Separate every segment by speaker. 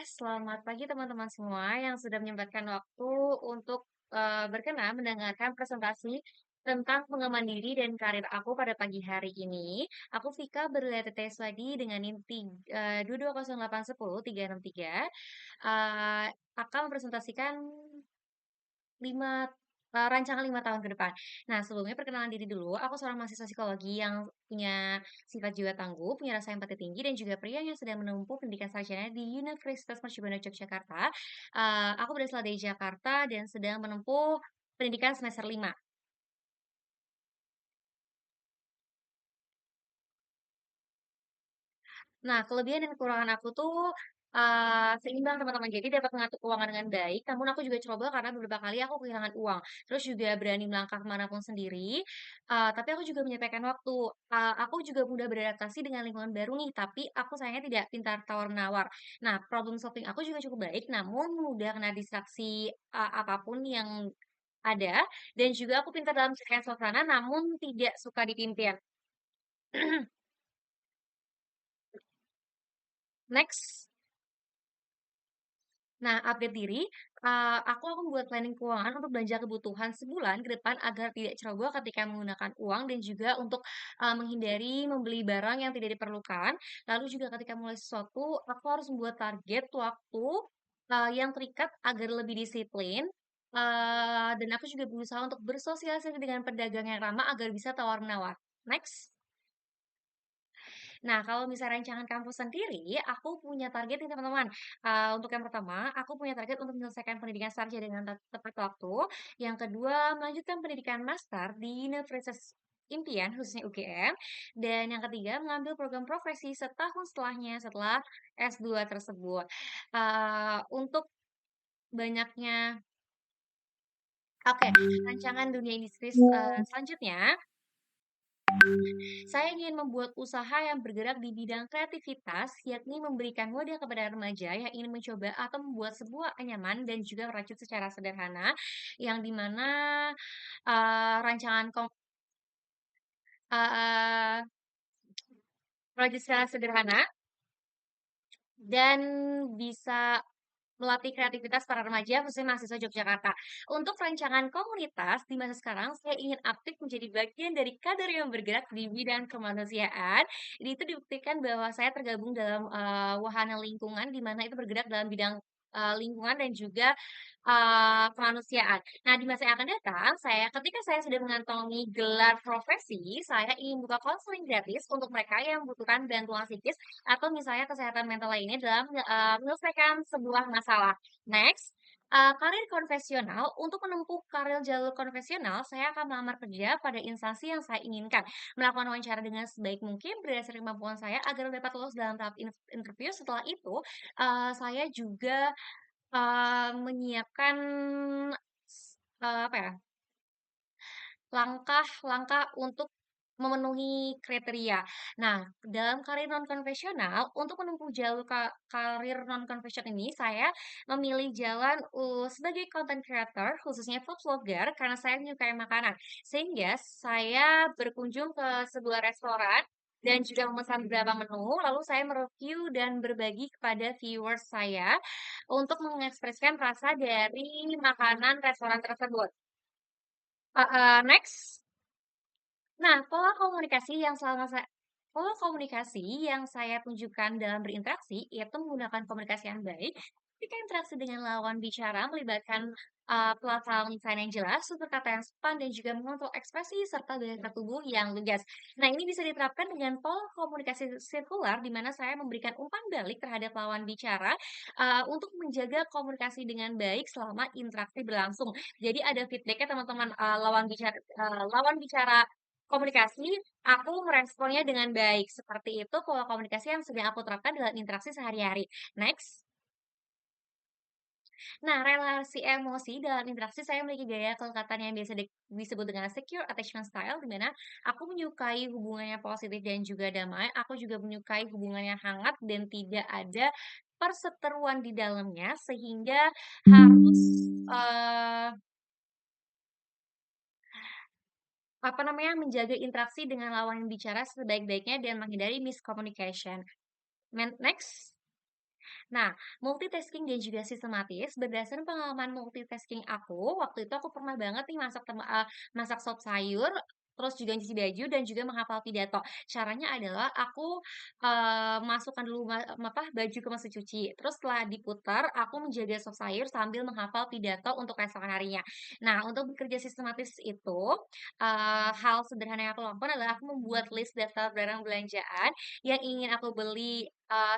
Speaker 1: selamat pagi teman-teman semua yang sudah menyempatkan waktu untuk berkenan mendengarkan presentasi tentang pengembangan diri dan karir aku pada pagi hari ini. Aku Vika Berlianita Swadi dengan NIM 220810363 akan mempresentasikan 5 rancangan 5 tahun ke depan. Nah, sebelumnya perkenalan diri dulu, aku seorang mahasiswa psikologi yang punya sifat jiwa tangguh, punya rasa empati tinggi, dan juga pria yang sedang menempuh pendidikan sarjana di Universitas Mercubuana Yogyakarta. Aku berasal dari Jakarta dan sedang menempuh pendidikan semester 5. Nah, kelebihan dan kekurangan aku tuh, seimbang teman-teman. Jadi dapat mengatur keuangan dengan baik, namun aku juga coba karena beberapa kali aku kehilangan uang. Terus juga berani melangkah kemanapun sendiri, tapi aku juga menyesuaikan waktu. Aku juga mudah beradaptasi dengan lingkungan baru nih, tapi aku sayangnya tidak pintar tawar-menawar. Nah, problem solving aku juga cukup baik, namun mudah kena distraksi, apa yang ada, dan juga aku pintar dalam menyesuaikan suasana, namun tidak suka dipimpin. Next. Nah, update diri, aku membuat planning keuangan untuk belanja kebutuhan sebulan ke depan agar tidak ceroboh ketika menggunakan uang dan juga untuk, menghindari membeli barang yang tidak diperlukan. Lalu juga ketika mulai sesuatu, aku harus membuat target waktu, yang terikat agar lebih disiplin, dan aku juga berusaha untuk bersosialisasi dengan pedagang yang ramah agar bisa tawar-menawar. Next. Nah, kalau misalnya rancangan kampus sendiri, aku punya target nih teman-teman. Untuk yang pertama, aku punya target untuk menyelesaikan pendidikan sarjana dengan tepat waktu. Yang kedua, melanjutkan pendidikan master di Universitas Impian, khususnya UGM. Dan yang ketiga, mengambil program profesi setahun setelahnya, setelah S2 tersebut. Untuk banyaknya, oke, rancangan dunia industri selanjutnya, saya ingin membuat usaha yang bergerak di bidang kreativitas, yakni memberikan wadah kepada remaja yang ingin mencoba atau membuat sebuah anyaman dan juga merajut secara sederhana, yang dimana rancangan uh, merajut secara sederhana dan bisa melatih kreativitas para remaja, khususnya mahasiswa Yogyakarta. Untuk rancangan komunitas, di masa sekarang saya ingin aktif menjadi bagian dari kader yang bergerak di bidang kemanusiaan. Ini itu dibuktikan bahwa saya tergabung dalam wahana lingkungan, di mana itu bergerak dalam bidang lingkungan dan juga kemanusiaan. Nah, di masa yang akan datang, ketika saya sudah mengantongi gelar profesi, saya ingin buka konseling gratis untuk mereka yang membutuhkan bantuan psikis atau misalnya kesehatan mental lainnya dalam menyelesaikan sebuah masalah. Next, karir konvensional. Untuk menempuh karir jalur konvensional, saya akan melamar kerja pada instansi yang saya inginkan, melakukan wawancara dengan sebaik mungkin berdasarkan kemampuan saya agar dapat lolos dalam tahap interview. Setelah itu, saya juga menyiapkan apa ya, langkah-langkah untuk memenuhi kriteria. Nah, dalam karir non-konvensional, untuk menempuh jalur karir non-konvensional ini, saya memilih jalan sebagai content creator, khususnya food vlogger, karena saya menyukai makanan. Sehingga saya berkunjung ke sebuah restoran dan juga memesan beberapa menu, lalu saya mereview dan berbagi kepada viewers saya untuk mengekspresikan rasa dari makanan restoran tersebut. Next. Nah, pola komunikasi yang saya tunjukkan dalam berinteraksi, yaitu menggunakan komunikasi yang baik, ketika interaksi dengan lawan bicara melibatkan pelafalan lisan yang jelas, tutur kata yang sopan, dan juga mengontrol ekspresi serta gaya tubuh yang lugas. Nah, ini bisa diterapkan dengan pola komunikasi sirkular, di mana saya memberikan umpan balik terhadap lawan bicara untuk menjaga komunikasi dengan baik selama interaksi berlangsung. Jadi ada feedbacknya teman-teman lawan bicara komunikasi, aku meresponnya dengan baik. Seperti itu pola komunikasi yang sedang aku terapkan dalam interaksi sehari-hari. Next. Nah, relasi emosi dalam interaksi saya memiliki gaya kelekatan yang biasa disebut dengan secure attachment style, di mana aku menyukai hubungannya positif dan juga damai. Aku juga menyukai hubungannya hangat dan tidak ada perseteruan di dalamnya, sehingga harus eh, menjaga interaksi dengan lawan bicara sebaik-baiknya dan menghindari miscommunication. Next. Nah, multitasking dan juga sistematis berdasarkan pengalaman multitasking aku, waktu itu aku pernah banget nih masak sop sayur, terus juga nyuci baju dan juga menghafal pidato. Caranya adalah aku, masukkan dulu baju ke mesin cuci, terus setelah diputar, aku menjaga sop sayur sambil menghafal pidato untuk keesokan harinya. Nah, untuk bekerja sistematis itu, hal sederhana yang aku lakukan adalah aku membuat list daftar barang belanjaan yang ingin aku beli,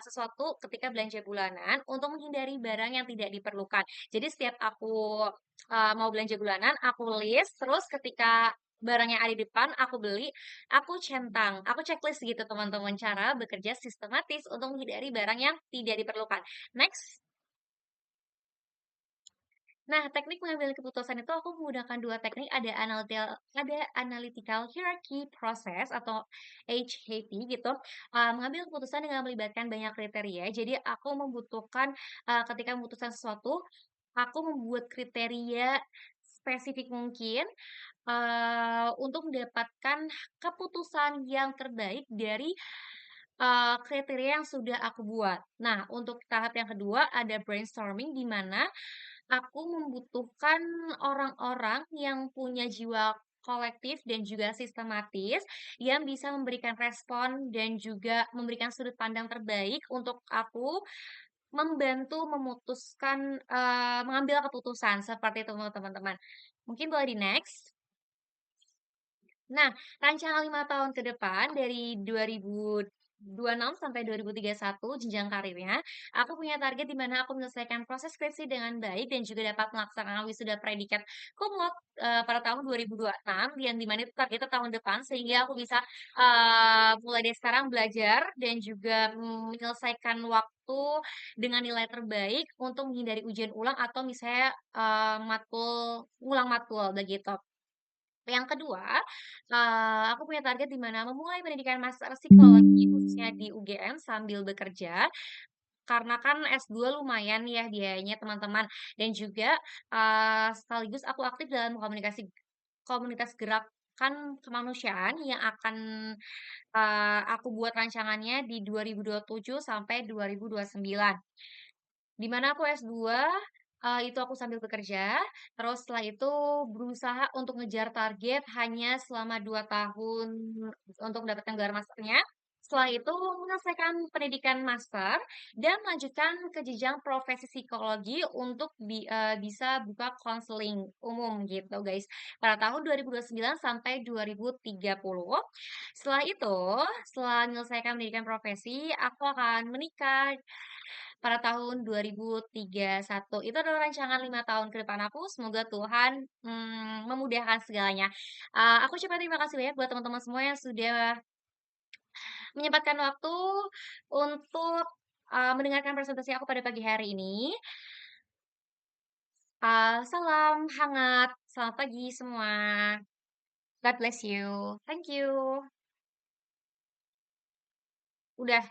Speaker 1: sesuatu ketika belanja bulanan untuk menghindari barang yang tidak diperlukan. Jadi setiap aku, mau belanja bulanan, aku list, terus ketika barang yang ada di depan aku beli, aku centang, aku checklist gitu teman-teman, cara bekerja sistematis untuk menghindari barang yang tidak diperlukan. Next. Nah, teknik mengambil keputusan itu aku menggunakan 2 teknik, ada analytical hierarchy process atau HHP gitu, mengambil keputusan dengan melibatkan banyak kriteria. Jadi aku membutuhkan, ketika memutuskan sesuatu, aku membuat kriteria spesifik mungkin, untuk mendapatkan keputusan yang terbaik dari, kriteria yang sudah aku buat. Nah, untuk tahap yang kedua ada brainstorming di mana aku membutuhkan orang-orang yang punya jiwa kolektif dan juga sistematis, yang bisa memberikan respon dan juga memberikan sudut pandang terbaik untuk aku membantu memutuskan, mengambil keputusan, seperti itu teman-teman. Mungkin boleh di-next. Nah, rancangan 5 tahun ke depan dari 2026 sampai 2031 jenjang karirnya, aku punya target di mana aku menyelesaikan proses skripsi dengan baik dan juga dapat melaksanakan wisuda predikat cum laude, pada tahun 2026 yang di mana itu targetnya tahun depan sehingga aku bisa, mulai dari sekarang belajar dan juga, menyelesaikan waktu dengan nilai terbaik untuk menghindari ujian ulang atau misalnya, ngulang matkul begitu. Yang kedua, aku punya target di mana memulai pendidikan master psikologi khususnya di UGM sambil bekerja, karena kan S2 lumayan ya biayanya teman-teman, dan juga, sekaligus aku aktif dalam komunitas gerakan kemanusiaan yang akan, aku buat rancangannya di 2027 sampai 2029. Di mana aku S2, itu aku sambil bekerja, terus setelah itu berusaha untuk ngejar target hanya selama 2 tahun untuk mendapatkan gelar masternya. Setelah itu menyelesaikan pendidikan master dan melanjutkan ke jenjang profesi psikologi untuk bisa buka konseling umum gitu guys, pada tahun 2029 sampai 2030. Setelah itu, setelah menyelesaikan pendidikan profesi, aku akan menikah pada tahun 2031. Itu adalah rancangan 5 tahun ke depan aku, semoga Tuhan, memudahkan segalanya. Aku ucapkan terima kasih banyak buat teman-teman semua yang sudah menyempatkan waktu untuk, mendengarkan presentasi aku pada pagi hari ini. Salam hangat, selamat pagi semua. God bless you. Thank you. Udah.